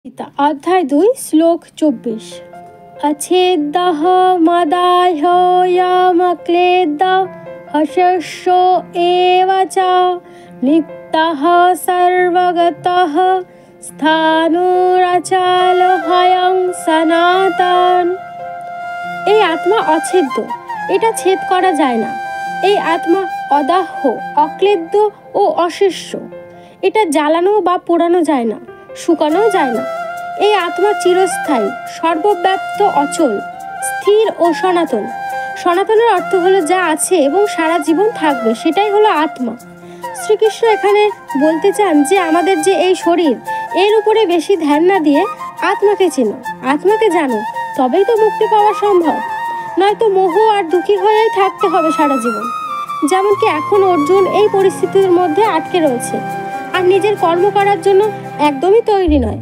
গীতা অধ্যায় 2 শ্লোক 24 अच्छेद्दः मदाह्योऽयमक्लेद्दः हर्षो एव च लिप्तः सर्वगतः স্থাণুরাচালহয়ং সনাতন। এই আত্মা অছেদ্য, এটা ছেদ করা যায় না। এই আত্মা অদাহ্য, অক্লেদ্য ও অশেষ্য, এটা জ্বালানো বা পোড়ানো যায় না, শুকানো যায় না। এই আত্মা চিরস্থায়ী, সর্বব্যাপ্ত, অচল, স্থির ও সনাতন। সনাতনের অর্থ হলো যা আছে এবং সারা জীবন থাকবে, সেটাই হলো আত্মা। শ্রীকৃষ্ণ এখানে বলতে চান যে আমাদের যে এই শরীর, এর উপরে বেশি ধ্যান না দিয়ে আত্মাকে চেনো, আত্মাকে জানো, তবেই তো মুক্তি পাওয়া সম্ভব। নয়তো মোহ আর দুঃখী হয়েই থাকতে হবে সারা জীবন। যেমনকি এখন অর্জুন এই পরিস্থিতির মধ্যে আটকে রয়েছে আর নিজের কর্ম করার জন্য একদমই তৈরি নয়।